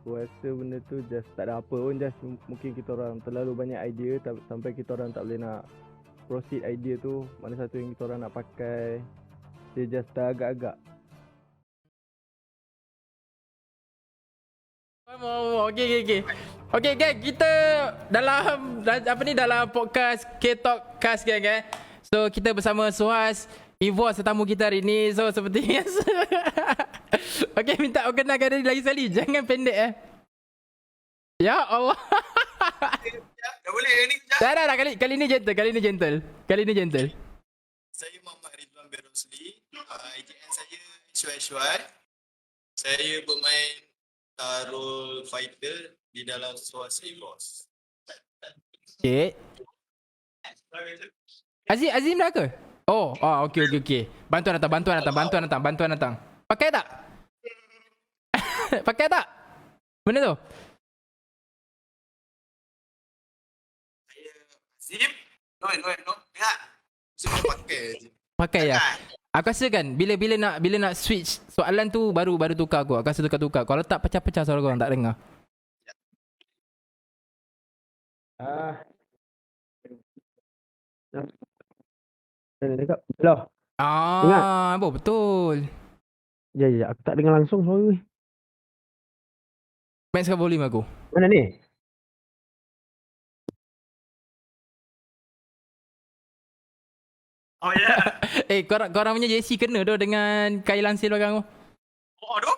Aku rasa benda tu just tak ada apa pun, just mungkin kita orang terlalu banyak idea sampai kita orang tak boleh nak proceed idea tu, mana satu yang kita orang nak pakai. Dia just teragak-agak. Okay, gang, kita dalam podcast K-Talk Cast, gang. So kita bersama Suhas, Evos tetamu kita hari ni. So seperti biasa. Okay, minta perkenalkan diri lagi sekali. Jangan pendek Ya Allah. Dah boleh ni kejap. Dah. Kali ni gentle. Saya Muhammad Ridwan Berosli. IGN saya Syuai. Saya bermain role fighter di dalam Suhas Evos. Okay. Azim dah ke? Oh, okay. Bantuan datang. Pakai tak? Pakai tak? Benda tu? Saya Azim. No. Lihat. Saya pakai je. Pakai ya. Aku rasa kan bila nak switch soalan tu baru tukar aku. Aku rasa tukar. Kalau tak pecah-pecah suara korang tak dengar. Saya nak cakap. Hello. Apa betul. Ya, aku tak dengar langsung suara ni. Maxkan volume aku. Mana ni? Oh ya. Korang punya JC kena tu dengan kain lansir belakang tu. Oh aduh.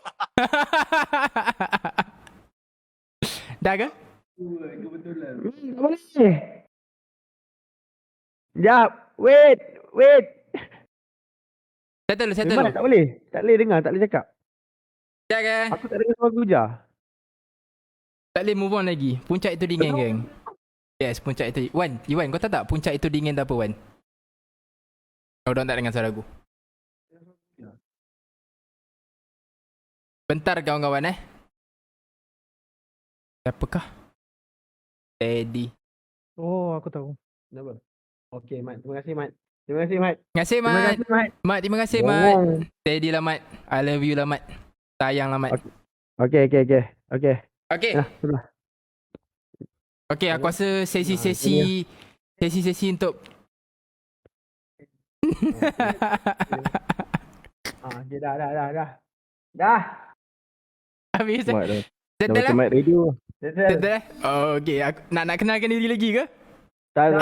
Dah ke? Kebetulan. Tak boleh. Sekejap. Wait. Settle. Memang tak boleh. Tak boleh dengar, tak boleh cakap. Dah ke? Aku tak dengar suara hujar. Tak boleh move on lagi. Puncak itu dingin, geng. Yes, puncak itu. Iwan, kau tahu tak puncak itu dingin tak apa, Wan? Kau tak dengar suara aku. Bentar kawan-kawan Siapakah? Teddy. Oh, aku tahu. Kenapa? Okey, Mat. Terima kasih, Mat. Terima kasih, Mat. Mat, terima kasih, Mat. Teddy lah, Mat. I love you lah, Mat. Sayang lah, Mat. Okey. Okay. Sudah. Okay, aku rasa sesi untuk Okay, dah. habis. Mat dah. Settle lah. Mat radio. Settle. Okay, aku nak kenalkan diri lagi ke? Tak.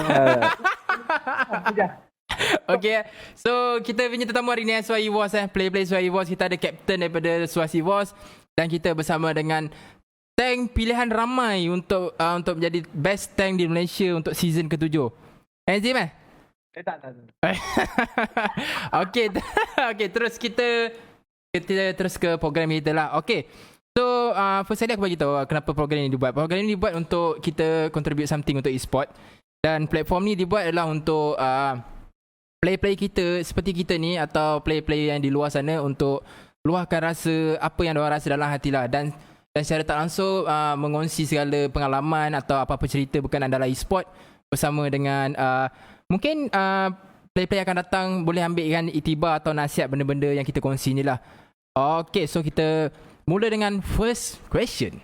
Okay, so kita punya tetamu hari ni Suhas Evos Play Suhas Evos. Kita ada captain daripada Suhas Evos dan kita bersama dengan tank pilihan ramai untuk menjadi best tank di Malaysia untuk season ke-7. Azim Tak. Okay, terus kita terus ke program kita lah. Okay, so first kali aku bagi tahu kenapa program ini dibuat. Program ini dibuat untuk kita contribute something untuk e-sport, dan platform ni dibuat adalah untuk play kita seperti kita ni atau play yang di luar sana untuk luahkan rasa apa yang diorang rasa dalam hati lah, dan secara tak langsung mengongsi segala pengalaman atau apa-apa cerita berkenaan dalam e-sport bersama dengan mungkin play akan datang boleh ambilkan iktibar atau nasihat benda-benda yang kita kongsi ni lah. Okay, so kita mula dengan first question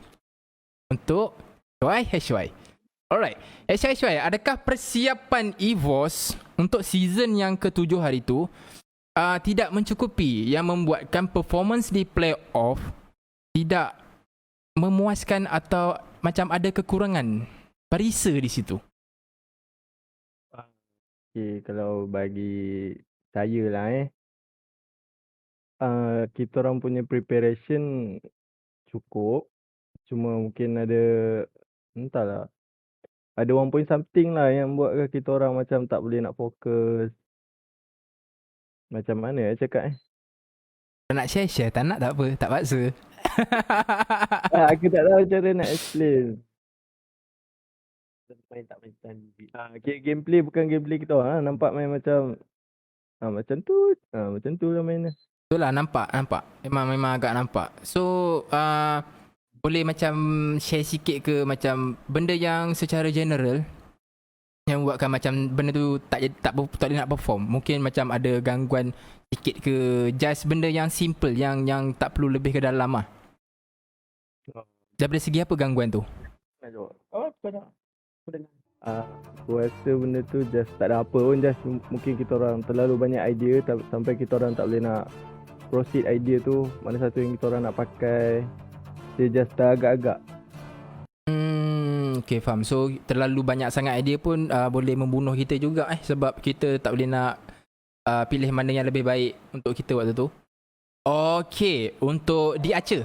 untuk HY. Alright, HY, adakah persiapan EVOS untuk season yang ke-7 hari tu tidak mencukupi yang membuatkan performance di playoff tidak memuaskan atau macam ada kekurangan perisa di situ? Okay, kalau bagi saya lah kita orang punya preparation cukup. Cuma mungkin ada, entahlah, ada one point something lah yang buatkan kita orang macam tak boleh nak fokus. Macam mana cakap Nak share, tak nak tak apa, tak paksa. Aku tak tahu cara nak explain. Main tak main tanding. Gameplay bukan gameplay kita orang. Nampak main macam macam tu. Macam tu lah mainnya. Itulah, nampak. Memang agak nampak. So boleh macam share sikit ke macam benda yang secara general yang buatkan macam benda tu tak boleh nak perform. Mungkin macam ada gangguan sikit ke, just benda yang simple yang tak perlu lebih ke dalam lah. Daripada segi apa gangguan tu? Nak jawab? Oh, kau dah. Aku dengar. Aku rasa benda tu just tak ada apa pun, just mungkin kita orang terlalu banyak idea sampai kita orang tak boleh nak proceed idea tu, mana satu yang kita orang nak pakai. Dia just teragak-agak. Okay, faham. So terlalu banyak sangat idea pun boleh membunuh kita juga sebab kita tak boleh nak pilih mana yang lebih baik untuk kita waktu tu. Okay, untuk The Archer,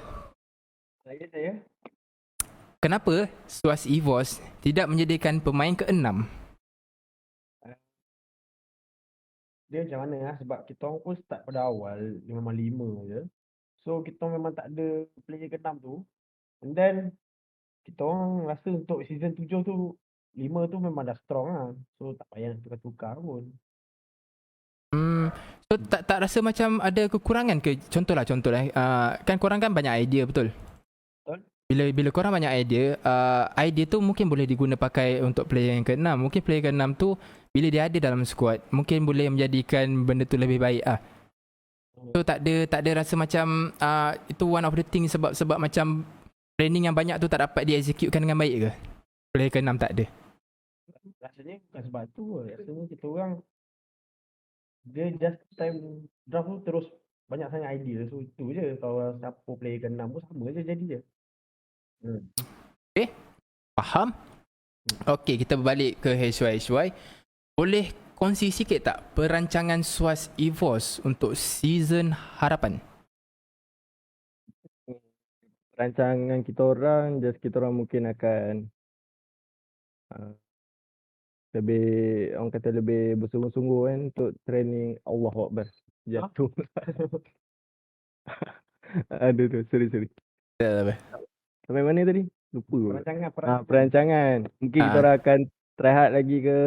Saya kenapa SUAS EVOS tidak menyediakan pemain ke-6? dia macam mana sebab kita orang pun start pada awal memang 5 je. So kita memang tak ada player ke-6 tu. And then kita orang rasa untuk season 7 tu 5 tu memang dah strong lah. So tak payah nak tukar-tukar pun. So tak rasa macam ada kekurangan ke? Contohlah kan korang kan banyak idea, betul? Betul. Bila korang banyak idea, idea tu mungkin boleh diguna pakai untuk player yang ke-6. Mungkin player ke-6 tu bila dia ada dalam squad, mungkin boleh menjadikan benda tu lebih baik So tak ada rasa macam itu one of the thing sebab macam planning yang banyak tu tak dapat di-executekan dengan baik ke? Player ke-6 tak ada. Rasanya bukan sebab tu. Rasanya kita orang dia just time draft tu terus banyak sangat idea. So itu je. Kalau siapa player ke-6 pun sama je jadi je. Okay, faham? Okay, kita berbalik ke HY. Boleh kongsi sikit tak perancangan SUAS EVOS untuk season harapan? Rancangan kita orang, just kita orang mungkin akan orang kata lebih bersungguh-sungguh kan untuk training. Allahu Akbar. Jatuh. Aduh tu, sorry. Sampai mana tadi? Lupa. Perancangan. Mungkin kita orang akan try hard lagi ke,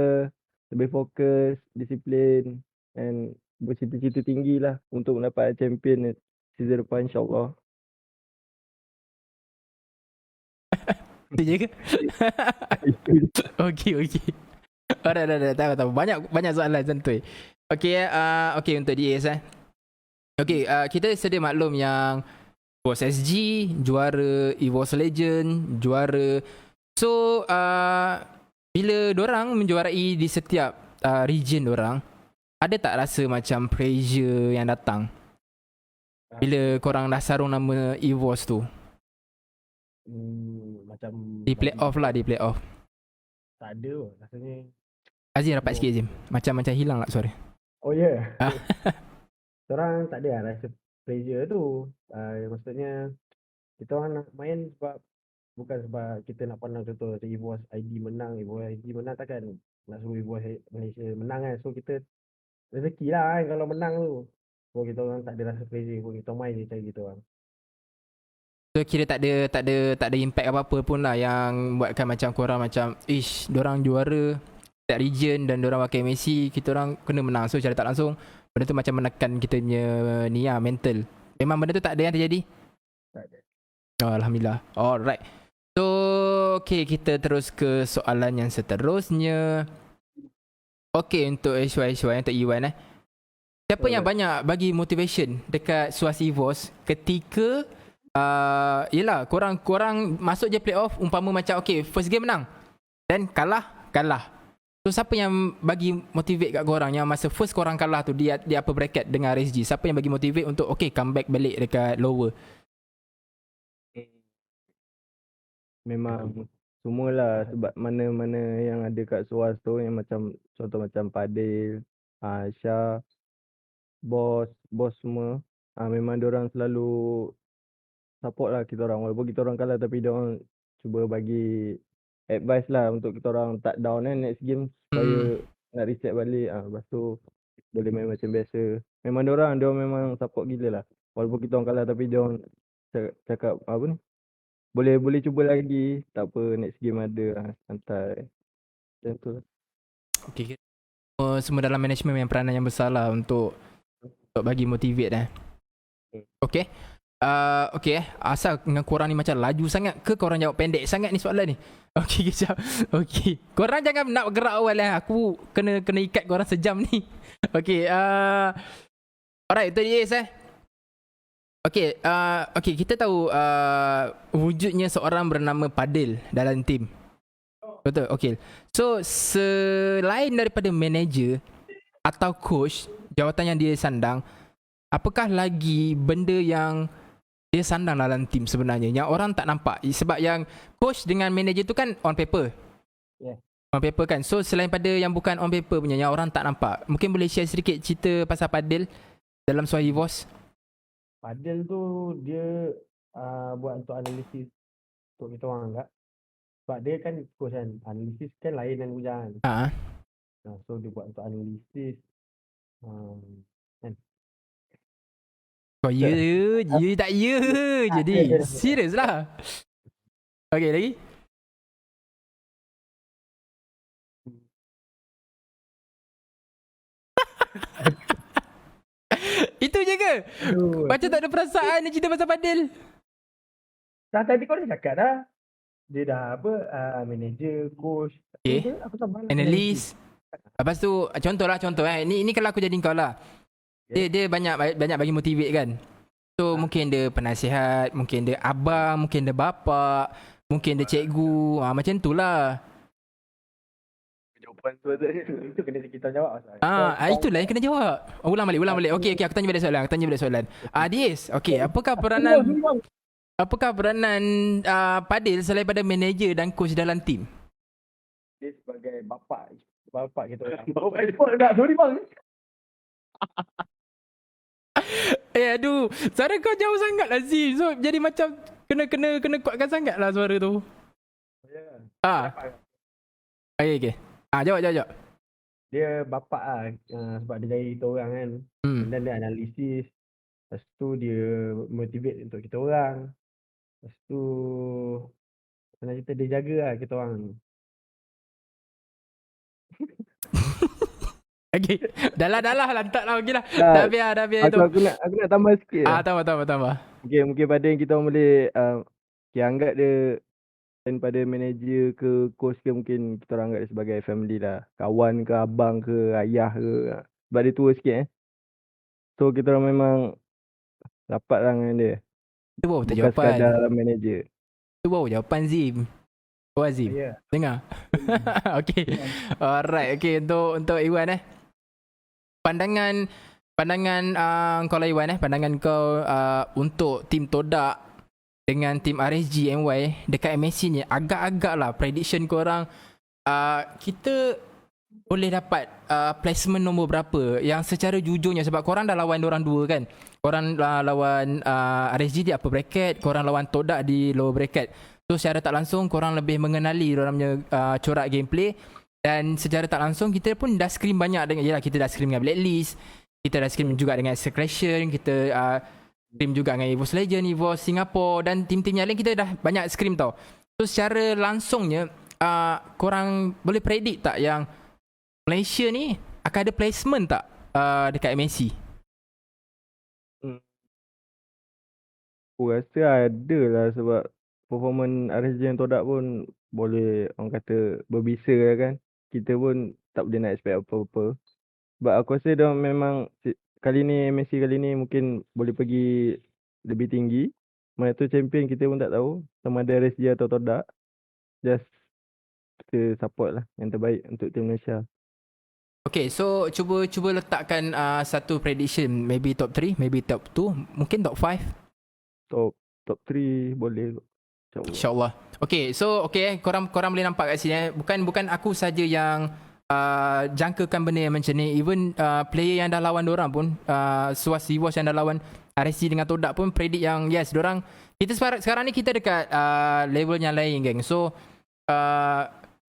lebih fokus, disiplin and bercita-cita tinggi lah untuk mendapat champion season depan insyaAllah. Itu je ke? Okay. Alright, tahu. Banyak soalan santuy. Okay, untuk DS Okay, kita sedia maklum yang EVOS SG, juara EVOS Legend, juara. So, bila dorang menjuarai di setiap region dorang, ada tak rasa macam pressure yang datang bila korang dah sarung nama EVOS tu? Macam Di playoff. tak ada rasanya. Azim rapat sikit Azim. Macam hilang lah suara. Oh ya. Yeah. Korang tak ada lah rasa pressure tu. Maksudnya kita orang nak main bukan sebab kita nak pandang contoh EVOS ID menang takkan nak suruh EVOS Malaysia menang kan. So kita rezeki lah kan kalau menang tu. So kita orang tak ada rasa pressure pun, kita main je cari kita orang. So kira tak ada impact apa-apa pun lah yang buatkan macam korang macam dorang juara tak region dan dorang pakai Messi, kita orang kena menang. So secara tak langsung benda tu macam menekan kita punya mental. Memang benda tu tak ada yang terjadi? Tak ada. Oh, Alhamdulillah. Alright. So okay, kita terus ke soalan yang seterusnya. Okay, untuk HY untuk Iwan siapa yang banyak bagi motivation dekat SUAS EVOS ketika yelah korang masuk je playoff, umpama macam okay first game menang dan kalah. So siapa yang bagi motivate kat korang yang masa first korang kalah tu di upper bracket dengan RSG? Siapa yang bagi motivate untuk okay comeback balik dekat lower? Memang semualah sebab mana-mana yang ada kat SUAS tu yang macam contoh macam Fadil, Syah, bos semua, memang diorang selalu support lah kita orang. Walaupun kita orang kalah tapi diorang cuba bagi advice lah untuk kita orang tak down next game supaya nak reset balik. Lepas tu boleh main macam biasa. Memang diorang memang support gila lah. Walaupun kita orang kalah tapi diorang cakap apa ni, boleh cuba lagi, tak apa, next game ada, santai. Macam tu lah. Okay, semua dalam management yang peranan yang besar lah untuk bagi motivate Okay. Okay asal dengan korang ni macam laju sangat ke korang jawab pendek sangat ni soalan ni? Okay, kejap. Okay, korang jangan nak gerak awal aku kena ikat korang sejam ni. Okay, alright, itu dia Okay, kita tahu wujudnya seorang bernama Padil dalam tim. Betul, okay. So, selain daripada manager atau coach, jawatan yang dia sandang, apakah lagi benda yang dia sandang dalam tim sebenarnya yang orang tak nampak? Sebab yang coach dengan manager tu kan on paper. Yeah. On paper kan. So, selain pada yang bukan on paper punya, yang orang tak nampak, mungkin boleh share sedikit cerita pasal Padil dalam Suai Voice? Padel tu dia buat untuk analisis untuk kita orang agak. Sebab dia kan coach kan. Analisis kan lain dengan Ujang kan. Ah, So dia buat untuk analisis. Kan. oh ya, ya tak ya. Jadi serius lah. Okay, lagi. Itu je ke? Macam tak ada perasaan ni cerita pasal Padil. Tadi kau dah cakap dah. Dia dah manager, coach. Okay. Aku tambah lah. Analyst. Lepas tu contoh ni kalau aku jadi kau lah. Dia banyak bagi motivate kan. So mungkin dia penasihat, mungkin dia abang, mungkin dia bapa, mungkin dia cikgu, macam tu lah. Jawapan tu itu kena kita jawab. Itulah yang kena jawab. Ulang balik. Okey, aku tanya balik soalan. Dies. Okey, apakah peranan Padil selain pada manager dan coach dalam tim? Dia sebagai bapa kita orang. Bapa sorry bang. Aduh, suara kau jauh sangat lah Zim. So jadi macam kena kuatkan sangat lah suara tu. Ya. Okay. Jawab. Dia bapa lah. Sebab dia jaya kita orang kan. Dan dia analisis. Lepas tu dia motivate untuk kita orang. Lepas tu senang cerita dia jaga lah kita orang. Okay. Dah lah lantak lah. Okey lah. Dah biar tu. Aku nak tambah sikit lah. Tambah. Okay, mungkin pada yang kita boleh anggap dia daripada manager ke coach ke, mungkin kita orang anggap dia sebagai family lah. Kawan ke, abang ke, ayah ke. Sebab dia tua sikit So kita orang memang rapat lah dengan dia. Tu baru Bukan jawapan. sekadar manager. Tu baru jawapan Zim. Azim. Ya. Dengar. Okay. Alright. Okay, untuk Iwan Pandangan kau lah Iwan pandangan kau untuk tim Todak dengan tim RSG NY dekat MSC ni, agak-agak lah prediction korang kita boleh dapat placement nombor berapa yang secara jujurnya, sebab korang dah lawan diorang dua kan. Korang lawan RSG di upper bracket, korang lawan Todak di lower bracket. So secara tak langsung korang lebih mengenali diorang punya corak gameplay. Dan secara tak langsung kita pun dah scrim banyak dengan, yelah kita dah scrim dengan Blacklist, kita dah scrim juga dengan Secretion, kita scrim juga dengan EVOS Legend, EVOS Singapore dan tim-tim yang lain, kita dah banyak scrim tau. So secara langsungnya korang boleh predict tak yang Malaysia ni akan ada placement tak dekat MSC? Aku rasa ada lah, sebab performance RSG yang Todak pun boleh orang kata berbisa lah kan. Kita pun tak boleh nak expect apa-apa. Sebab aku rasa dia memang kali ni MSC kali ni mungkin boleh pergi lebih tinggi. Mana tu champion kita pun tak tahu, sama ada RSG atau Todak. Just kita support lah yang terbaik untuk tim Malaysia. Okay, so cuba letakkan satu prediction, maybe top 3, maybe top 2, mungkin top 5. Top 3 boleh. InsyaAllah. Okay, so korang boleh nampak kat sini bukan aku saja yang jangkakan benda yang macam ni. Even player yang dah lawan diorang pun, Suas Evos yang dah lawan RSC dengan Todak pun predict yang yes, diorang, kita sekarang ni kita dekat level yang lain geng. So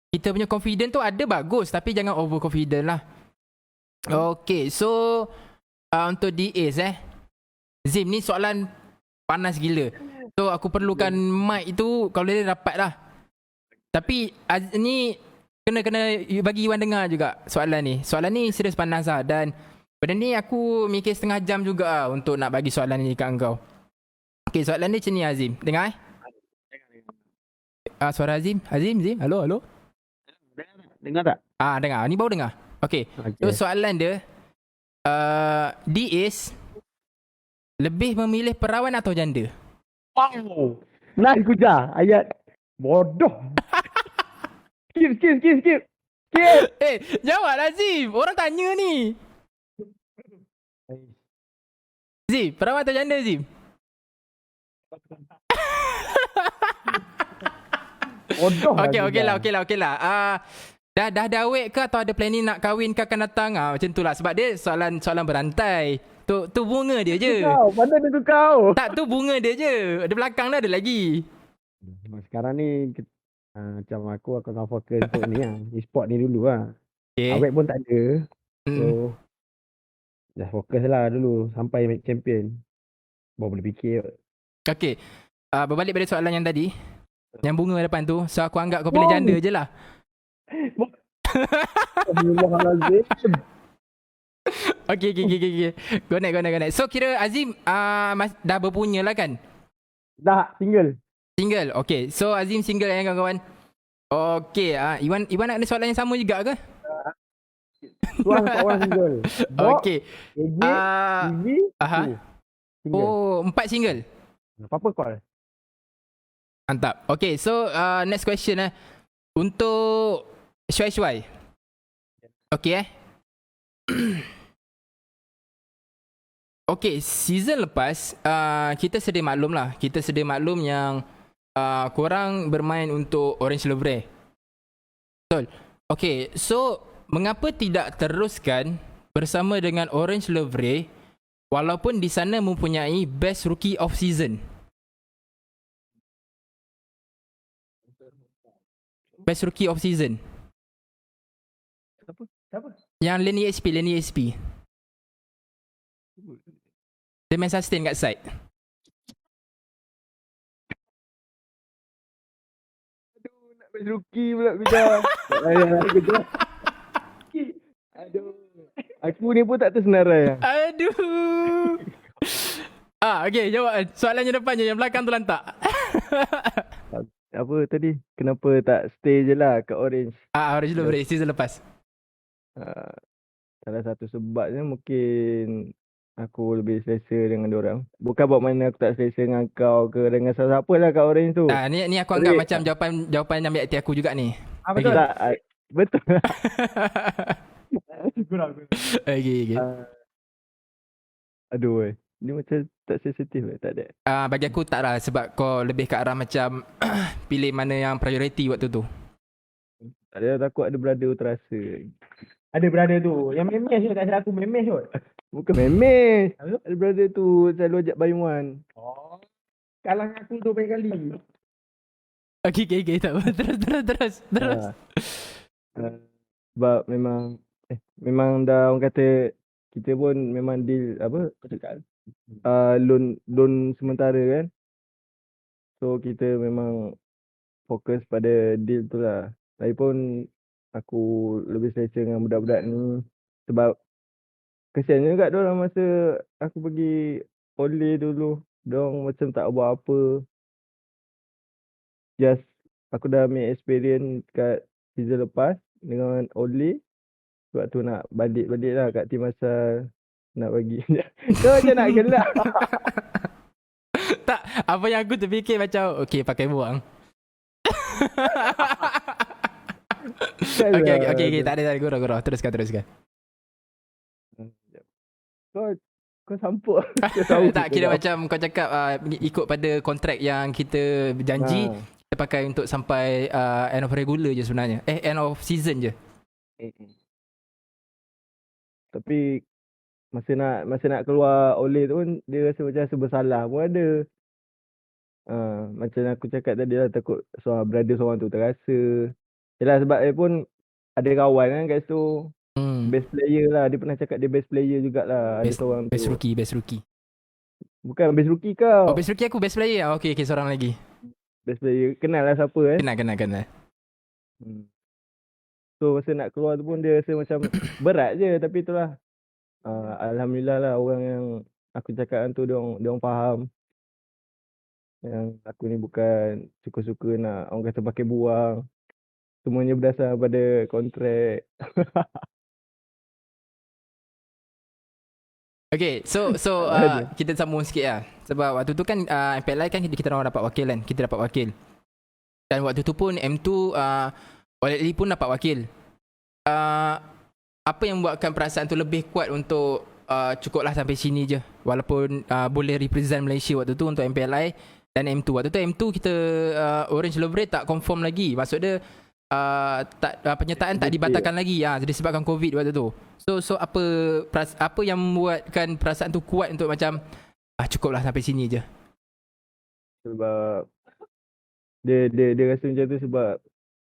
kita punya confident tu ada bagus, tapi jangan over confident lah. Okay, so untuk DAs Zim, ni soalan panas gila. So aku perlukan mic tu, kalau dia dapat lah. Tapi ni kena bagi Iwan dengar juga soalan ni. Soalan ni serius panas lah. Dan benda ni aku mikir setengah jam juga lah untuk nak bagi soalan ni kat engkau. Okay, soalan ni macam ni Azim. Dengar suara Azim. Zim, halo. Dengar tak? Dengar. Ni baru dengar. Okay. So soalan dia, DAs Lebih memilih perawan atau janda? Wow. Nice Kuja. Ayat. Bodoh. Skip. Jawablah Zim. Orang tanya ni. Zim, perawan atau janda Zim? Bodoh Okey lah. Dah ada awet ke atau ada planning nak kahwin ke akan datang? Macam tu lah. Sebab dia soalan berantai. Tu bunga dia je. Mana tu kau? Tak, tu bunga dia je. Ada belakang dah ada lagi. Sekarang ni macam aku akan fokus untuk ni lah. E-sport ni dulu lah. Okay. Awet pun tak ada. So Hmm. dah fokus lah dulu sampai match champion. Baru boleh fikir. Okay. Berbalik pada soalan yang tadi. Yang bunga depan tu. So aku anggap kau pilih janda je lah. Okay. Go next. So kira Azim dah berpunya lah kan? Dah single. Single. Okay. So Azim single kan kawan-kawan? Okay. Iwan nak ada soalan yang sama juga ke? Tuan orang single. Okay. AJ, TV, aha. single. Oh, 4 single. Apa call? Mantap. Okay, so next question untuk Syuai. Okay Okay, season lepas kita sedia maklum yang korang bermain untuk Orange Lovre. Betul. Okay, so mengapa tidak teruskan bersama dengan Orange Lovre walaupun di sana mempunyai Best Rookie of Season? Best Rookie of Season. Siapa? Yang Lenny XP. Dia main sustain kat side. Aduh, nak best rookie pula Kuja. Aduh. Aku ni pun tak tersenarai. Aduh. Okay, jawab. Soalannya depan je, yang belakang tu lantak. Apa tadi? Kenapa tak stay je lah kat Orange? Orange Lovre season lepas. Salah satu sebabnya mungkin aku lebih selesa dengan diorang. Bukan buat mana aku tak selesa dengan kau ke dengan siapa lah kat Orange tu. Ni aku anggap macam jawapan yang ambil hati aku juga ni. Betul tak? Betul. Kurang. Okay. Aduh, ni macam tak sensitif tak ada. Bagi aku tak lah, sebab kau lebih ke arah macam pilih mana yang priority waktu tu. Tak ada, takut ada brother terasa. Ada brother tu. Yang memes tu, tak salah aku memes tu. Bukan memes. Ada brother tu selalu ajak bayuan. Oh. Kalang aku tu banyak kali. Okay, tak apa. Terus. Sebab memang dah orang kata kita pun memang deal apa? Loan sementara kan. So kita memang fokus pada deal tu lah. Lagipun aku lebih selesa dengan budak-budak ni sebab kesian juga diorang masa aku pergi Olay dulu. Diorang macam tak buat apa. Just aku dah ambil experience kat season lepas dengan Olay. Sebab tu nak balik lah kat tim asal. Nak bagi. Kau macam nak gelak. Tak, apa yang aku terfikir macam okay, pakai buang. Okay, tak ada gurau. Teruskan. Kau sampuk. Tak, kira macam kau cakap ikut pada kontrak yang kita berjanji, kita pakai untuk sampai end of regular je sebenarnya. End of season je. Tapi masa nak keluar Olay tu pun dia rasa bersalah pun ada. Macam aku cakap tadi lah, takut brother seorang tu terasa. Yelah sebab dia pun ada kawan kan kat situ. Best player lah. Dia pernah cakap dia best player jugalah. Ada seorang Best tu. Best rookie. Bukan best rookie kau. Best rookie aku best player. Okay, seorang lagi. Best player. Kenal lah siapa Kenal. So masa nak keluar tu pun dia rasa macam berat je. Tapi itulah. Alhamdulillah lah orang yang aku cakap tu diorang faham. Yang aku ni bukan suka-suka nak orang kata pakai buang. Semuanya berdasar pada kontrak. Okay, so Ada. kita sambung sikit lah. Sebab waktu tu kan MPLI kan kita orang dapat wakil kan. Kita dapat wakil. Dan waktu tu pun M2 Walid pun dapat wakil. Apa yang membuatkan perasaan tu lebih kuat untuk cukuplah sampai sini je. Walaupun boleh represent Malaysia waktu tu untuk MPLI dan M2. Waktu tu M2 kita Orange Lovre tak confirm lagi. Maksud dia penyertaan tak dibatalkan lagi disebabkan COVID waktu tu. So apa yang membuatkan perasaan tu kuat untuk macam cukuplah sampai sini je. Sebab dia rasa macam tu sebab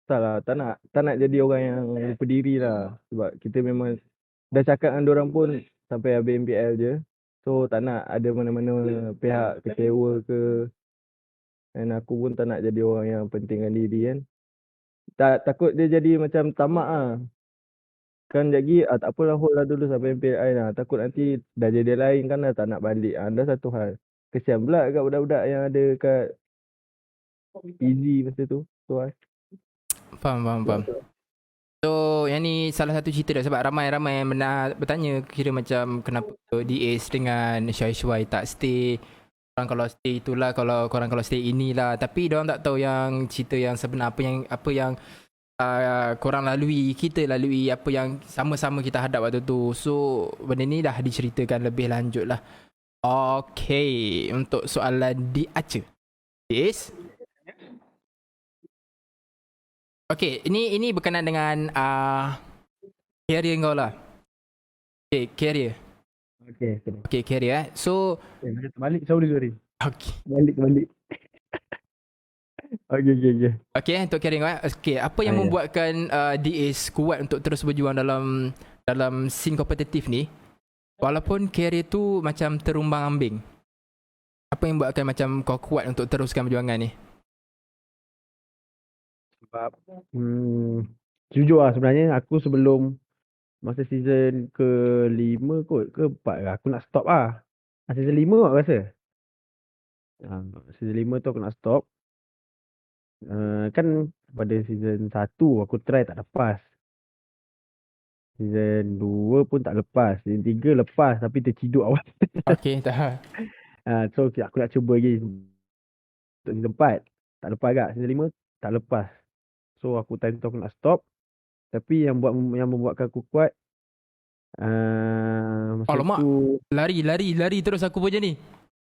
tak nak jadi orang yang lupa diri lah. Sebab kita memang dah cakap dengan diorang pun sampai habis MPL je. So tak nak ada mana-mana pihak kecewa ke. Dan aku pun tak nak jadi orang yang pentingkan diri kan. Takut dia jadi macam tamak lah. Kan jadi tak apalah, hold lah dulu sampai MPI lah. Takut nanti dah jadi lain kan dah tak nak balik. Dah satu hal. Kesian pula kat budak-budak yang ada kat Easy masa tu. So, Faham. So yang ni salah satu cerita dah. Sebab ramai-ramai yang bertanya kira macam kenapa DAs dengan Syai tak stay. Korang kalau stay itulah, korang kalau stay inilah. Tapi diorang tak tahu yang cerita yang sebenar, apa yang korang lalui, kita lalui, apa yang sama-sama kita hadap waktu tu. So benda ni dah diceritakan lebih lanjut lah. Okay, untuk soalan di Aceh. Yes. Okay, ini berkenaan dengan career kau lah. Okay, career. Okay, career So balik, sorry. Okay. Balik. Okay. Okay, untuk career kau. Okay, apa yang membuatkan DAs kuat untuk terus berjuang dalam scene kompetitif ni, walaupun career tu macam terumbang ambing? Apa yang membuatkan macam kau kuat untuk teruskan perjuangan ni? Sebab jujur lah sebenarnya aku sebelum masa season ke-5 kot, ke-4 lah aku nak stop lah. Season 5 aku rasa. Season 5 tu aku nak stop. Kan pada season 1 aku try tak lepas. Season 2 pun tak lepas. Season 3 lepas tapi terciduk awal. Okay, tak. So aku nak cuba lagi untuk season 4. Tak lepas agak. Season 5 tak lepas. So aku time tu aku nak stop. Tapi yang membuatkan aku kuat masa Alamak. tu Lari terus aku punya ni.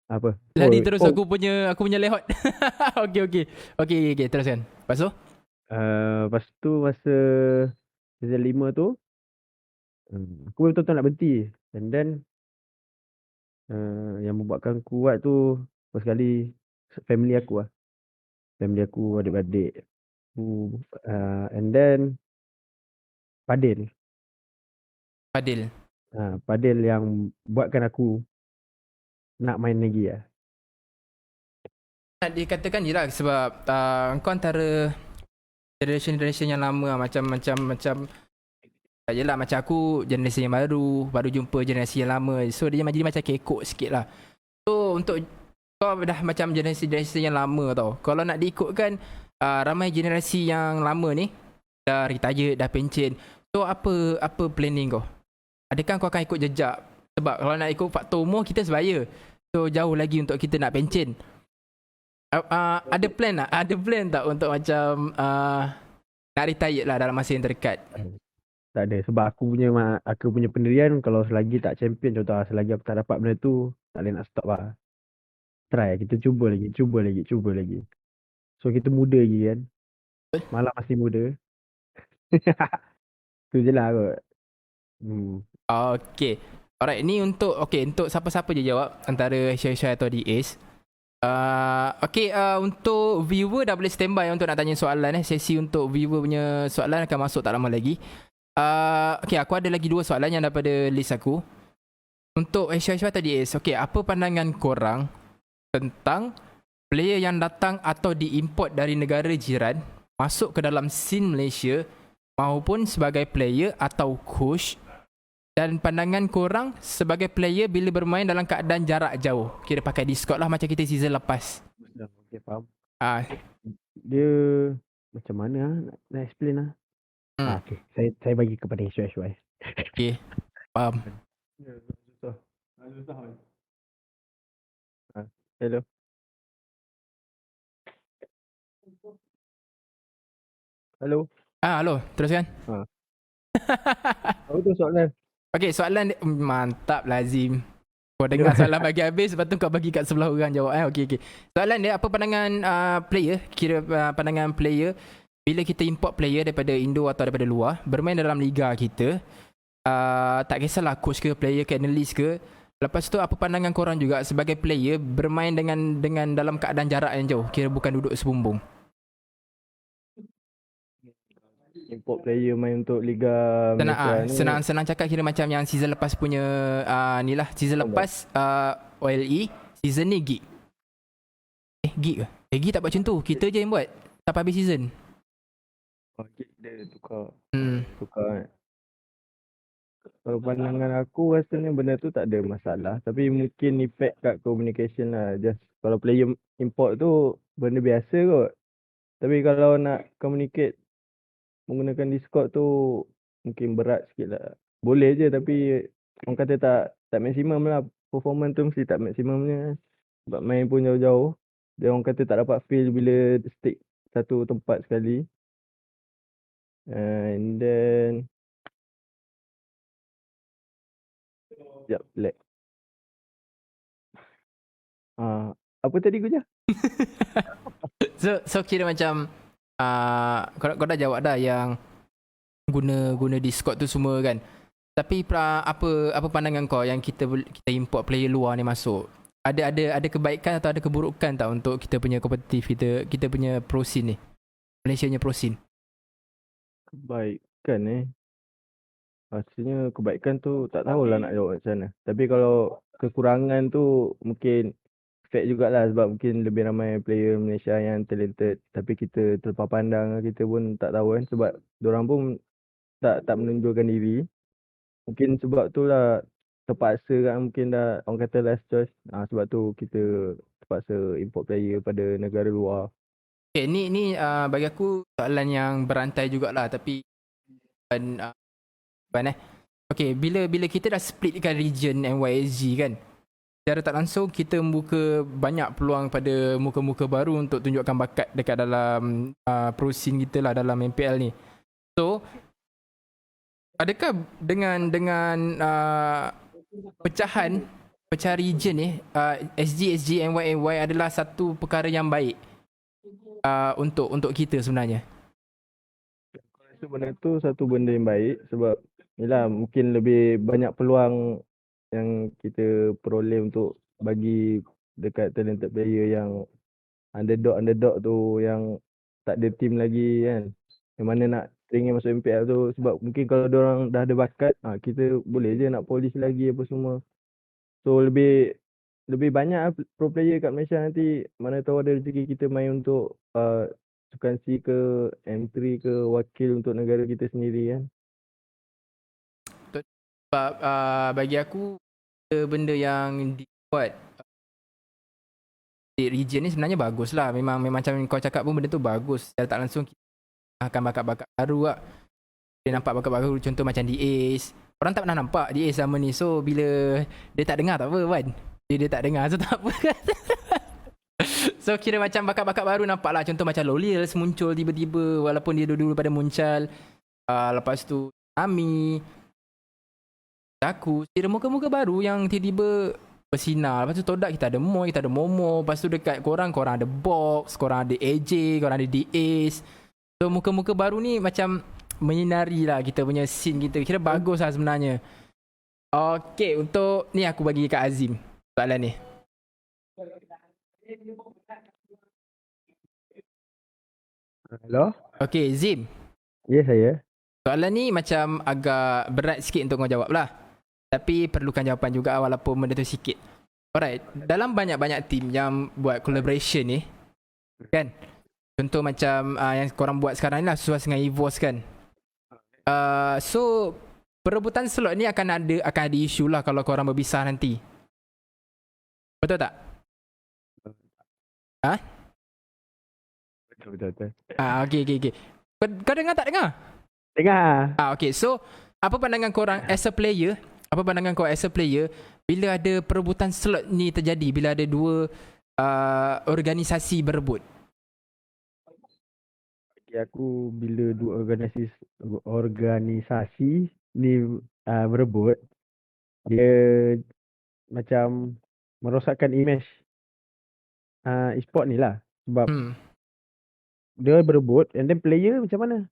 apa? Lari terus aku punya lehot. Okay, teruskan. Lepas tu? Lepas tu masa season 5 tu aku betul-betul nak berhenti. And then yang membuatkan kuat tu first kali family aku lah. Family aku, adik-beradik aku, and then Fadil. Fadil yang buatkan aku nak main lagi lah. Nak dikatakan je lah sebab kau antara generation yang lama lah, macam yelah macam aku generasi yang baru jumpa generasi yang lama. So dia jadi macam kekok sikit lah. So untuk kau dah macam generasi yang lama tau. Kalau nak diikutkan ramai generasi yang lama ni dah retire, dah pencen. So apa planning kau? Adakah kau akan ikut jejak? Sebab kalau nak ikut faktor umur kita sebaya. So jauh lagi untuk kita nak pencen. Ada plan tak? Ada plan tak untuk macam nak retire lah dalam masa yang terdekat? Tak ada. Sebab aku punya pendirian kalau selagi tak champion, contoh selagi aku tak dapat benda tu, tak boleh nak stop lah. Try. Kita cuba lagi. So kita muda lagi kan. Malah masih muda. Tu je lah kot. Okay. Alright, ni untuk siapa-siapa je jawab antara Syai atau DAs. Untuk viewer dah boleh standby untuk nak tanya soalan. Sesi untuk viewer punya soalan akan masuk tak lama lagi. Aku ada lagi 2 soalan yang daripada list aku. Untuk Syai atau DAs, apa pandangan korang tentang player yang datang atau diimport dari negara jiran masuk ke dalam scene Malaysia maupun sebagai player atau coach, dan pandangan korang sebagai player bila bermain dalam keadaan jarak jauh, kira pakai Discord lah macam kita season lepas. Okay, faham. Dia macam mana nak explain lah. Okay, saya bagi kepada Syai. Okay, faham. Hello. Hello. Halo, teruskan. Ha. Apa tu soalan? Okay, soalan dia, mantap lah Azim. Kau dengar soalan bagi habis, lepas tu kau bagi kat sebelah orang jawab. Okay. Soalan dia, apa pandangan player, kira pandangan player, bila kita import player daripada Indo atau daripada luar, bermain dalam liga kita, tak kisahlah coach ke, player ke, analyst ke, lepas tu apa pandangan korang juga sebagai player bermain dengan dalam keadaan jarak yang jauh, kira bukan duduk sebumbung. Import player main untuk Liga Malaysia ni. Senang cakap, kira macam yang season lepas punya ni lah, season lepas OLE, season ni gig. Gig ke? Gig tak buat macam tu, kita je yang buat sampai habis season. Gig dia tukar. Hmm. Tukar. Kalau pandangan aku rasanya benda tu tak ada masalah, tapi mungkin effect kat communication lah. Just kalau player import tu benda biasa kot. Tapi kalau nak communicate menggunakan Discord tu mungkin berat sikit lah. Boleh je tapi orang kata tak maksimum lah. Performance tu mesti tak maksimumnya. Sebab main pun jauh-jauh. Dia orang kata tak dapat feel bila stick satu tempat sekali. And then sekejap, lag. Apa tadi Guja? So kira macam kau dah jawab dah yang guna Discord tu semua kan. Tapi apa pandangan kau yang kita import player luar ni masuk? Ada kebaikan atau ada keburukan tak untuk kita punya kompetitif, kita punya pro scene ni? Malaysia punya pro scene. Kebaikan Rasanya kebaikan tu tak tahulah nak jawab macam mana. Tapi kalau kekurangan tu mungkin fact jugalah sebab mungkin lebih ramai player Malaysia yang talented tapi kita terlepas pandang, kita pun tak tahu kan sebab diorang pun tak menunjukkan diri. Mungkin sebab tu lah terpaksa kan, mungkin dah orang kata last choice. Sebab tu kita terpaksa import player pada negara luar. Okay, ni bagi aku soalan yang berantai jugalah tapi okay, bila kita dah splitkan region NYSG kan, secara tak langsung kita buka banyak peluang pada muka-muka baru untuk tunjukkan bakat dekat dalam pro scene kita lah dalam MPL ni. So adakah dengan pecah region ni, SG, NY adalah satu perkara yang baik untuk kita sebenarnya? Aku rasa benda tu satu benda yang baik sebab yelah mungkin lebih banyak peluang yang kita peroleh untuk bagi dekat talented player yang underdog tu, yang tak ada team lagi kan, yang mana nak teringin masuk MPL tu. Sebab mungkin kalau diorang dah ada bakat, kita boleh je nak polish lagi apa semua. So lebih banyak pro player kat Malaysia nanti, mana tahu ada rezeki kita main untuk Sukan C ke, M3 ke, wakil untuk negara kita sendiri kan. Sebab bagi aku benda yang dibuat di region ni sebenarnya bagus lah. Memang macam kau cakap pun benda tu bagus. Secara tak langsung kita akan bakat-bakat baru lah. Dia nampak bakat baru, contoh macam di Ace. Orang tak pernah nampak di Ace sama ni. So bila dia tak dengar tak apa kan. Dia tak dengar so tak apa kan. So kira macam bakat-bakat baru nampak lah. Contoh macam Lolils muncul tiba-tiba walaupun dia dulu pada Muncal. Lepas tu Ami, aku kira muka-muka baru yang tiba-tiba bersinar. Lepas tu Todak kita ada Moy, kita ada Momo. Lepas tu dekat korang ada Box, korang ada AJ, korang ada DAce. So muka-muka baru ni macam menyinari lah kita punya scene kita. Kira bagus lah sebenarnya. Okay, untuk ni aku bagi kat Azim soalan ni. Hello? Okay, Zim. Ya, saya. Soalan ni macam agak berat sikit untuk kau jawab lah. Tapi perlukan jawapan juga walaupun benda tu sikit. Alright, dalam banyak-banyak team yang buat collaboration ni, kan? Contoh macam yang korang buat sekarang ni lah, sesuai dengan EVOS kan? So, perebutan slot ni akan ada isu lah kalau korang berpisah nanti. Betul tak? Betul. Okay. Kau dengar tak dengar? Dengar. Okay, so apa pandangan korang as a player? Apa pandangan kau as a player bila ada perebutan slot ni terjadi, bila ada dua organisasi berebut? Bagi aku bila dua organisasi ni berebut, dia macam merosakkan image e-sport ni lah. Sebab dia berebut and then player macam mana?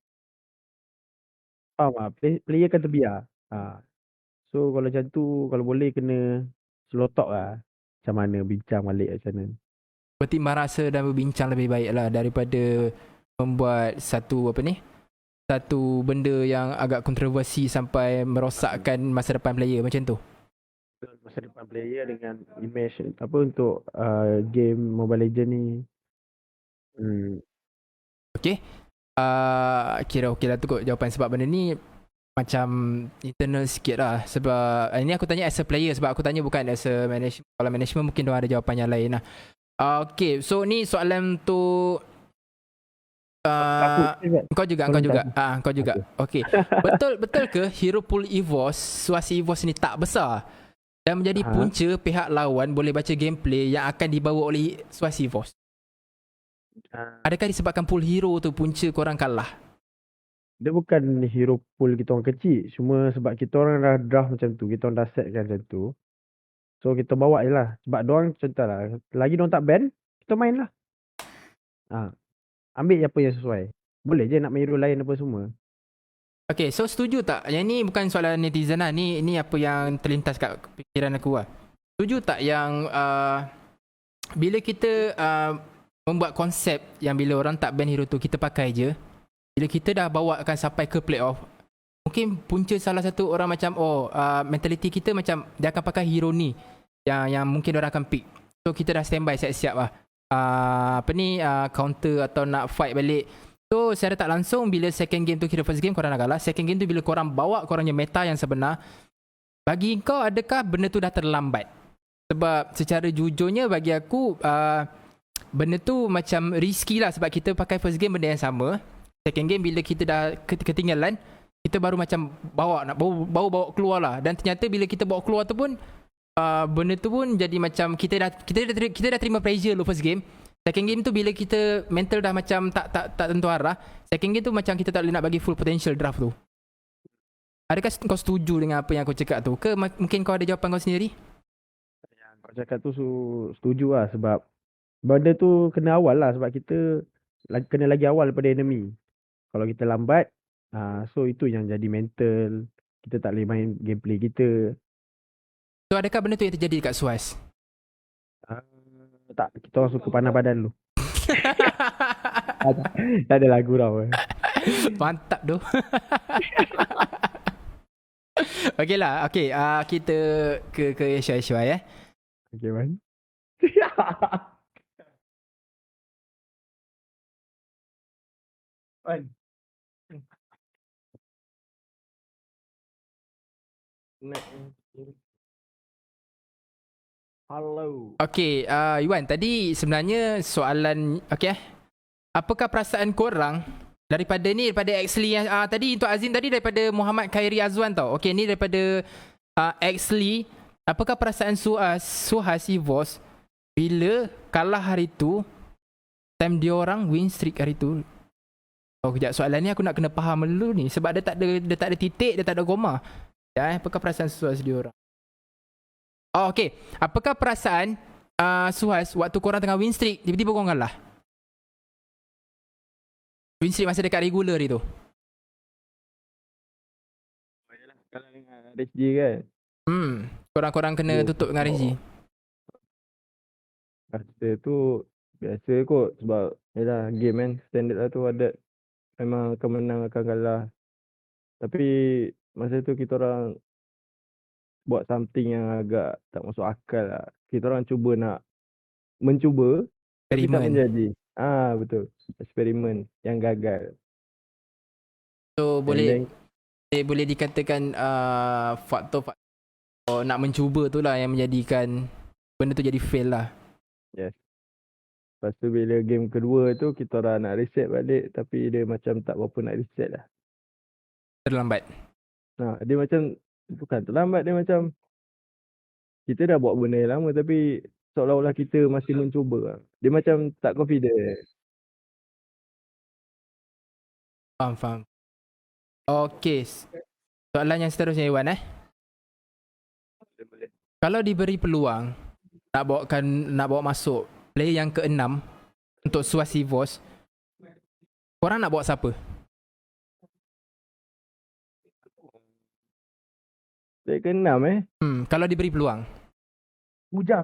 Faham tak? Player kan terbiar. So kalau macam tu, kalau boleh kena slow talk lah. Macam mana bincang balik macam mana. Bertimbang rasa dan berbincang lebih baik lah daripada membuat satu benda yang agak kontroversi sampai merosakkan masa depan player macam tu. Masa depan player dengan image apa untuk game Mobile Legend ni. Okay. Kira okey lah tu kot jawapan, sebab benda ni macam internal sikit lah. Sebab ini aku tanya as a player, sebab aku tanya bukan as a management. Kalau management mungkin diorang ada jawapan yang lain lah. Okay, so ni soalan untuk kau juga. Okay. Betul ke Hero Pool EVOS, Suas EVOS ni tak besar dan menjadi punca pihak lawan boleh baca gameplay yang akan dibawa oleh Suas EVOS? Adakah disebabkan pool hero tu punca korang kalah? Dia bukan hero pool kita orang kecil. Cuma sebab kita orang dah draft macam tu. Kita orang dah setkan macam tu. So kita bawa je lah. Sebab diorang contoh lah. Lagi diorang tak ban, kita main lah. Ambil apa yang sesuai. Boleh je nak main hero lain apa semua. Okay, so setuju tak? Yang ni bukan soalan netizen lah. Ni apa yang terlintas kat fikiran aku lah. Setuju tak yang bila kita membuat konsep yang bila orang tak ban hero tu, kita pakai je. Bila kita dah bawakan sampai ke playoff, mungkin punca salah satu orang macam mentality kita macam dia akan pakai hero ni yang mungkin orang akan pick. So kita dah standby siap-siap lah counter atau nak fight balik. So secara tak langsung, bila second game tu kira first game korang dah kalah, second game tu bila korang bawa korangnya meta yang sebenar, bagi kau adakah benda tu dah terlambat? Sebab secara jujurnya bagi aku benda tu macam risky lah, sebab kita pakai first game benda yang sama. Second game bila kita dah ketinggalan, kita baru macam bawa keluar lah. Dan ternyata bila kita bawa keluar tu pun benda tu pun jadi macam kita dah terima pressure dulu first game. Second game tu bila kita mental dah macam tak tentu arah, second game tu macam kita tak boleh nak bagi full potential draft tu. Adakah kau setuju dengan apa yang aku cakap tu? Ke mungkin kau ada jawapan kau sendiri? Yang kau cakap tu setuju lah. Sebab benda tu kena awal lah. Sebab kita kena lagi awal daripada enemy. Kalau kita lambat, so itu yang jadi mental. Kita tak boleh main gameplay kita. So adakah benda tu yang terjadi dekat Suas? Tak, kita orang suka panah badan dulu. Tak ada lagu tau. Mantap tu. Okay lah, okay. Kita ke Syai. Okay, man. Hello. Okay, Iwan, tadi sebenarnya soalan, okay. Apakah perasaan korang daripada Axley yang tadi untuk Azim tadi daripada Muhammad Khairi Azwan tau. Okay, ni daripada Axley. Apakah perasaan Suhas EVOS bila kalah hari tu, time dia orang win streak hari tu? Kejap, soalan ni aku nak kena faham dulu ni sebab dia tak ada titik, dia tak ada koma. Ya, apakah perasaan Suhas dia orang? Okay. Apakah perasaan Suhas waktu korang tengah win streak, tiba-tiba korang kalah? Win streak masa dekat regular itu. Kalau dengan RSG kan. Korang kena tutup dengan RSG. Rasa tu biasa kot. Sebab yalah, game kan standard lah tu ada. Memang akan menang akan kalah. Tapi masa tu kita orang buat something yang agak tak masuk akal lah. Kita orang mencuba tapi tak menjadi. Betul. Eksperimen yang gagal. So boleh dikatakan faktor nak mencuba tu lah yang menjadikan benda tu jadi fail lah. Yes. Lepas tu bila game kedua tu kita orang nak reset balik, tapi dia macam tak berapa nak reset lah. Terlambat. Dia macam bukan terlambat, dia macam kita dah buat benda yang lama tapi seolah-olah kita masih mencuba lah. Dia macam tak confident. Faham. Okey. Soalan yang seterusnya Iwan Kalau diberi peluang nak bawa masuk player yang ke-6 untuk Suasi Vos, korang nak bawa siapa? Dia ke-6 Kalau diberi peluang. Puja.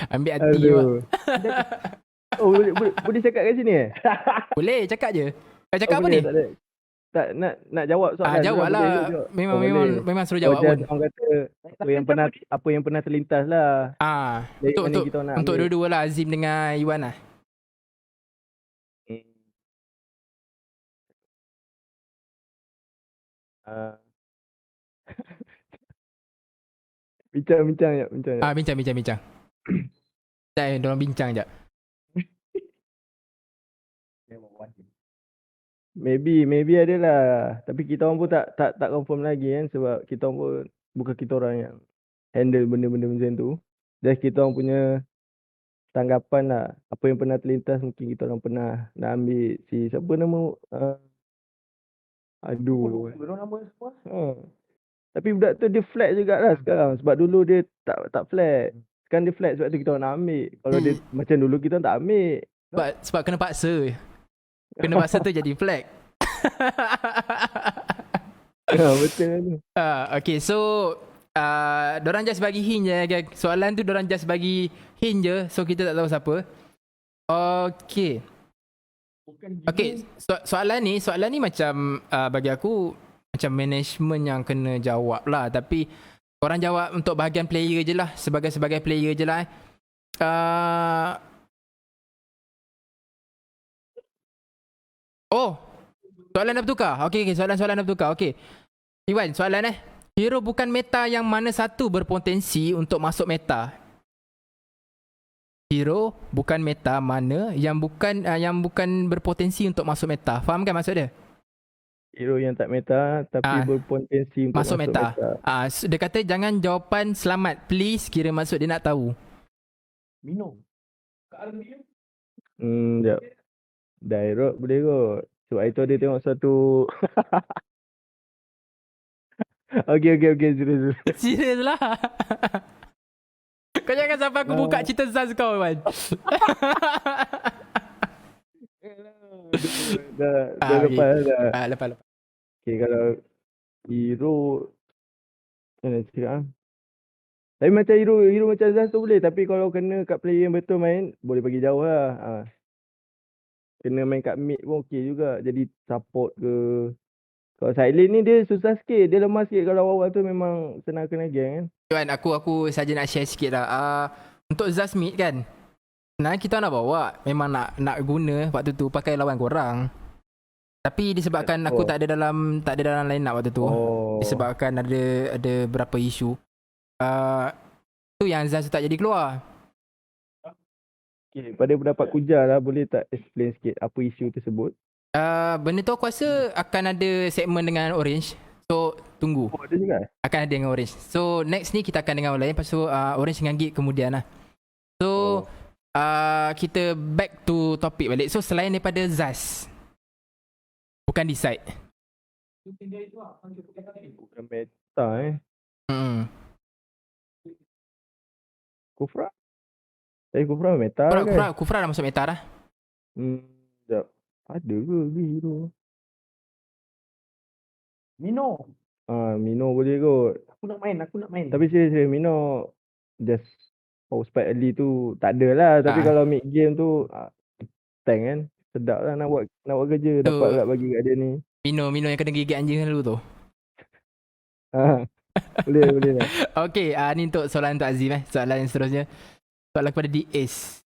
Ambil hati Wak. Aduh. Oh, boleh cakap kat sini Boleh, cakap je. Kau cakap apa boleh, ni? tak ada. Tak nak jawab soalan. Jawab lah. Memang suruh jawab Wajar pun. orang kata apa yang pernah terlintas lah. Dari mana kita nak Untuk ambil. dua-dua lah, Azim dengan Iwan lah. Bincang. Bincang. Diorang bincang je. Maybe adalah. Tapi kita orang pun tak confirm lagi kan. Sebab kita orang pun bukan kita orang yang handle benda-benda macam tu. Just kita orang punya tanggapan lah. Apa yang pernah terlintas mungkin kita orang pernah nak ambil si siapa nama aduh. Nama semua. Tapi budak tu dia flat jugalah sekarang. Sebab dulu dia tak flat. Sekarang dia flat sebab tu kita orang nak ambil. Kalau dia macam dulu kita orang tak ambil. Sebab kena paksa. Kena paksa tu jadi flag. Betul tu. Okay, so dorang just bagi hint je gang. Soalan tu dorang just bagi hint je. So kita tak tahu siapa. Okay, soalan ni macam bagi aku macam management yang kena jawab lah. Tapi korang jawab untuk bahagian player je lah. Sebagai player je lah soalan dah bertukar. Okay, soalan dah bertukar. Okay, Iwan, soalan hero bukan meta yang mana satu berpotensi untuk masuk meta? Hero bukan meta mana yang bukan berpotensi untuk masuk meta. Faham kan maksud dia? Hero yang tak meta tapi berpotensi untuk masuk meta. Dia kata jangan jawapan selamat. Please kira maksud dia nak tahu. Minum. Sekejap. Direct boleh kot. Sebab itu dia tengok satu. Okay. Serius lah. Kau jangan sampai aku buka cerita Zaz kau, Iwan. Dah lepas dah. Lepas. Okay, kalau hero macam mana cakap tapi macam hero macam Zaz tu boleh. Tapi kalau kena kat player yang betul main, boleh bagi jauh lah. Kena main kat mid pun okey juga. Jadi support ke. Kalau side lane ni dia susah sikit. Dia lemah sikit. Kalau awal tu memang senang kena gang kan. Iwan, aku saja nak share sikit lah. Untuk Zaz mid kan, sebenarnya kita nak bawa. Memang nak guna waktu tu pakai lawan korang. Tapi disebabkan aku tak ada dalam line up waktu tu. Disebabkan ada berapa isu. Tu yang Zaz tak jadi keluar. Okay, pada pendapat Kujar lah, boleh tak explain sikit apa isu tersebut? Benda tu aku rasa akan ada segmen dengan Orange. So tunggu. Ada juga? Akan ada dengan Orange. So next ni kita akan dengan orang lain. Lepas tu Orange dengan Gig kemudian lah. So kita back to topik balik. So selain daripada Zaz, bukan decide. Bukan meta Kufra? Tapi Kufra meta kan? Kufra dah masuk meta dah. Sekejap. Ada ke hero? Mino boleh kot. Aku nak main. Tapi serius Mino just power spike early tu tak ada lah. Tapi kalau mid game tu tank kan. Sedap lah nak buat kerja. Dapat kat bagi kat dia ni. Mino yang kena gigit anjing dulu tu. Boleh lah. Okay, ni untuk soalan untuk Azim Soalan yang seterusnya. Soalan kepada D-Ace.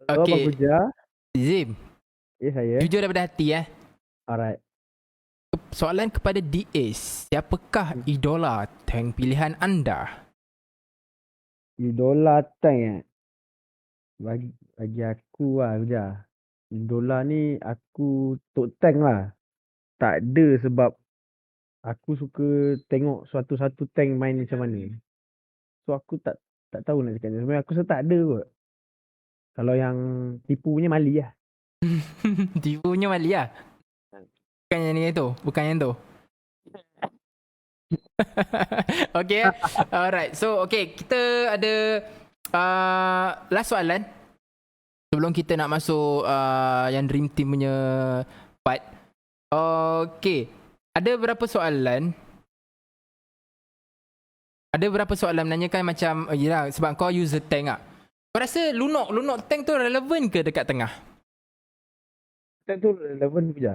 Okay. Apa Kujar? Azim. Saya. Jujur daripada hati Alright. Soalan kepada D-Ace. Siapakah idola tank pilihan anda? Idola tank Bagi aku lah Kujar. Idola ni aku Tok Tank lah. tak ada sebab aku suka tengok suatu-satu tank main macam mana. So aku tak tahu nak cakap. Sebenarnya aku rasa tak ada kot. Kalau yang tipu punya Mali lah. Tipunya Mali lah. Bukan yang ni tu. Bukan yang tu. Okay. Alright. So okay. Kita ada last soalan. Sebelum kita nak masuk yang Dream Team punya part. Okay. Ada berapa soalan menanyakan macam yelah sebab kau user tank lah. Kau rasa Lunok tank tu relevan ke dekat tengah? Tank tu relevan je.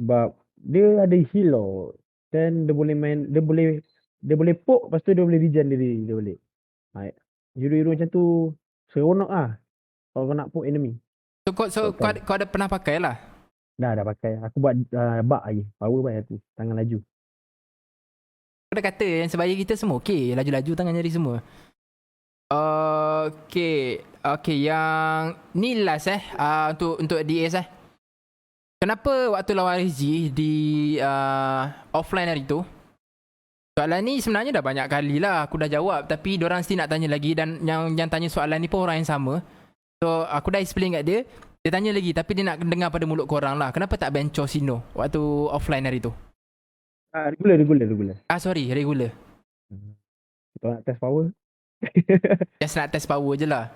Sebab dia ada heal tau. Then dia boleh main, dia boleh poke, lepas tu dia boleh regen diri dia balik. Hero-hero macam tu seronok lah. Kalau kau nak poke enemy. So kau ada pernah pakai lah. Dah pakai. Aku buat bug lagi. Power banyak tu. Tangan laju. Kau dah kata yang sebaya kita semua okey. Laju-laju tangan jari semua. Okay, yang ni last untuk DAS Kenapa waktu lawan RSG di offline hari tu? Soalan ni sebenarnya dah banyak kali lah aku dah jawab, tapi diorang mesti nak tanya lagi, dan yang tanya soalan ni pun orang yang sama. So aku dah explain kat dia. Dia tanya lagi tapi dia nak dengar pada mulut korang lah. Kenapa tak benchor Sino waktu offline hari tu? Regular. Sorry, regular. Kita nak test power. Just nak test power je lah.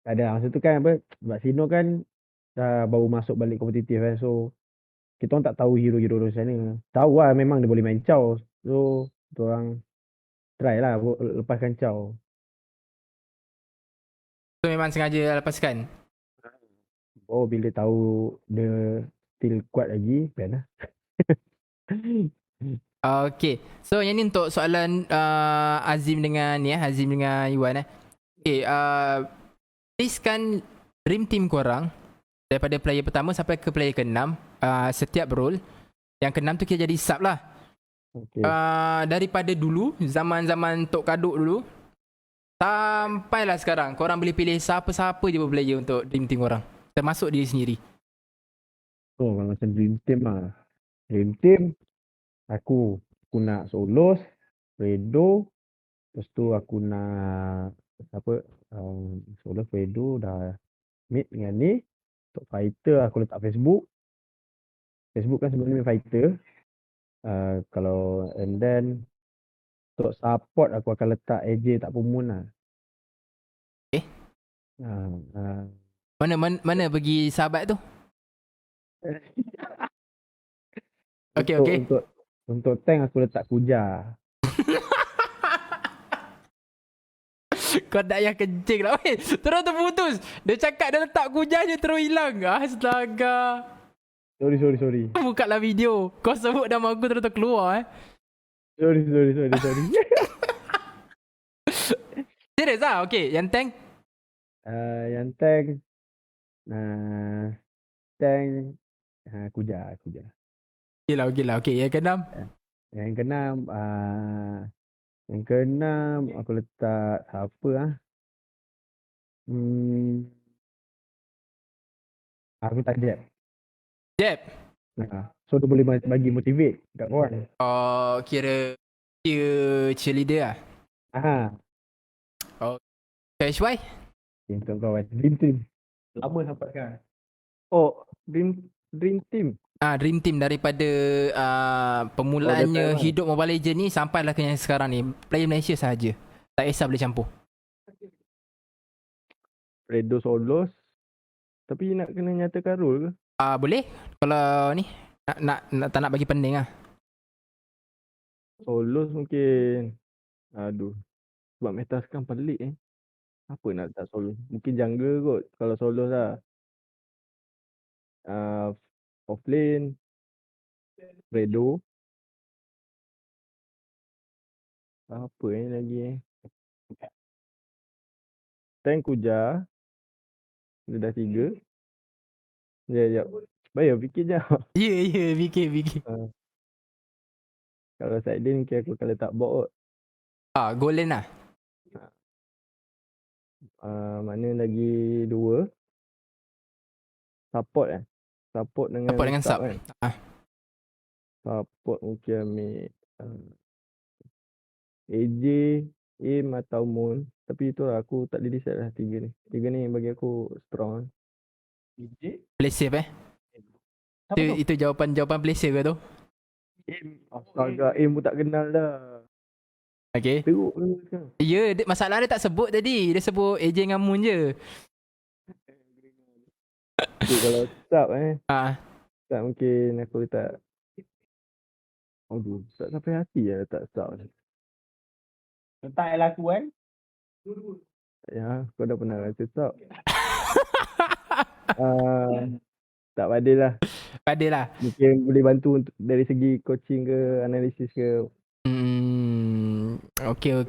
Tak ada. Masa tu kan apa, sebab Sino kan dah baru masuk balik kompetitif kan. So kita orang tak tahu hero-hero di sana. Tahu lah memang dia boleh main Chow. So kita orang try lah lepaskan Chow. So memang sengaja lepaskan. Oh, bila tahu dia still kuat lagi, ban lah. Okay. So yang ni untuk soalan Azim dengan Iwan Okay, listkan Dream Team korang daripada player pertama sampai ke player ke-6, setiap role. Yang ke-6 tu kita jadi sub lah. Okay. Daripada dulu, zaman-zaman Tok Kaduk dulu, sampailah sekarang, korang boleh pilih siapa-siapa je player untuk Dream Team korang, termasuk diri sendiri. Oh, kalau macam Dream Team lah. Dream Team, aku nak Solos, Fredo, lepas tu aku nak Solos, Fredo, dah mid dengan ni. Untuk fighter aku letak Facebook kan sebenarnya main fighter. Kalau and then untuk support aku akan letak AJ tak pumun lah. Okay. Uh, Mana pergi sahabat tu? Okay. Untuk tank aku letak Kuja. Kau tak payah kencing lah. Terus terputus. Dia cakap dia letak Kuja je terus hilang. Astaga. Sorry. Buka lah video. Kau sebut nama aku terus terkeluar Sorry. Serius lah. Okay, yang tank? Yang tank Kuja. Okay lah. Okay, yang ke-6? Yang keenam aku letak siapa aku tak Jeb. So dia boleh bagi motivate kat kawan. Oh, kira cheerleader lah. HY? Untuk kawan Dream Team. Lama sampai kan. Oh, Dream Team. Dream Team daripada permulaannya time hidup Mobile Legends ni sampailah ke yang sekarang ni. Player Malaysia sahaja. Tak kisah boleh campur. Fredo, Solos. Tapi nak kena nyatakan role ke? Boleh. Kalau ni tak nak bagi pening lah. Solos mungkin. Aduh. Sebab meta sekarang pelik Apa nak letak Solos? Mungkin jungle kot kalau Solos lah. Offlane. Fredo. Apa lagi Tank Kuja. Dia dah 3. Sekejap. Bayar fikir je. Ya, fikir. Kalau side lane mungkin aku akan letak bot kot. Goal lane lah. Mana lagi 2. Support Support dengan Support dengan sub. kan? Support mungkin ambil AJ, Aim atau Moon. Tapi itulah aku tak boleh decide lah 3 ni. 3 ni bagi aku strong. AJ? Play safe Siapa tu? Itu jawapan play safe ke tu? Aim. Astaga, Aim pun tak kenal dah. Okay. Teruk ke sekarang? Ya, masalah dia tak sebut tadi. Dia sebut AJ dengan Moon je. Okay, kalau sub Ah, tak mungkin aku letak. Aduh, tak sampai hati lah letak sub ni. Letak lah aku kan. Ya, kau dah pernah rasa sub. Tak padil lah. Padil lah. Mungkin boleh bantu untuk, dari segi coaching ke, analisis ke. Okay.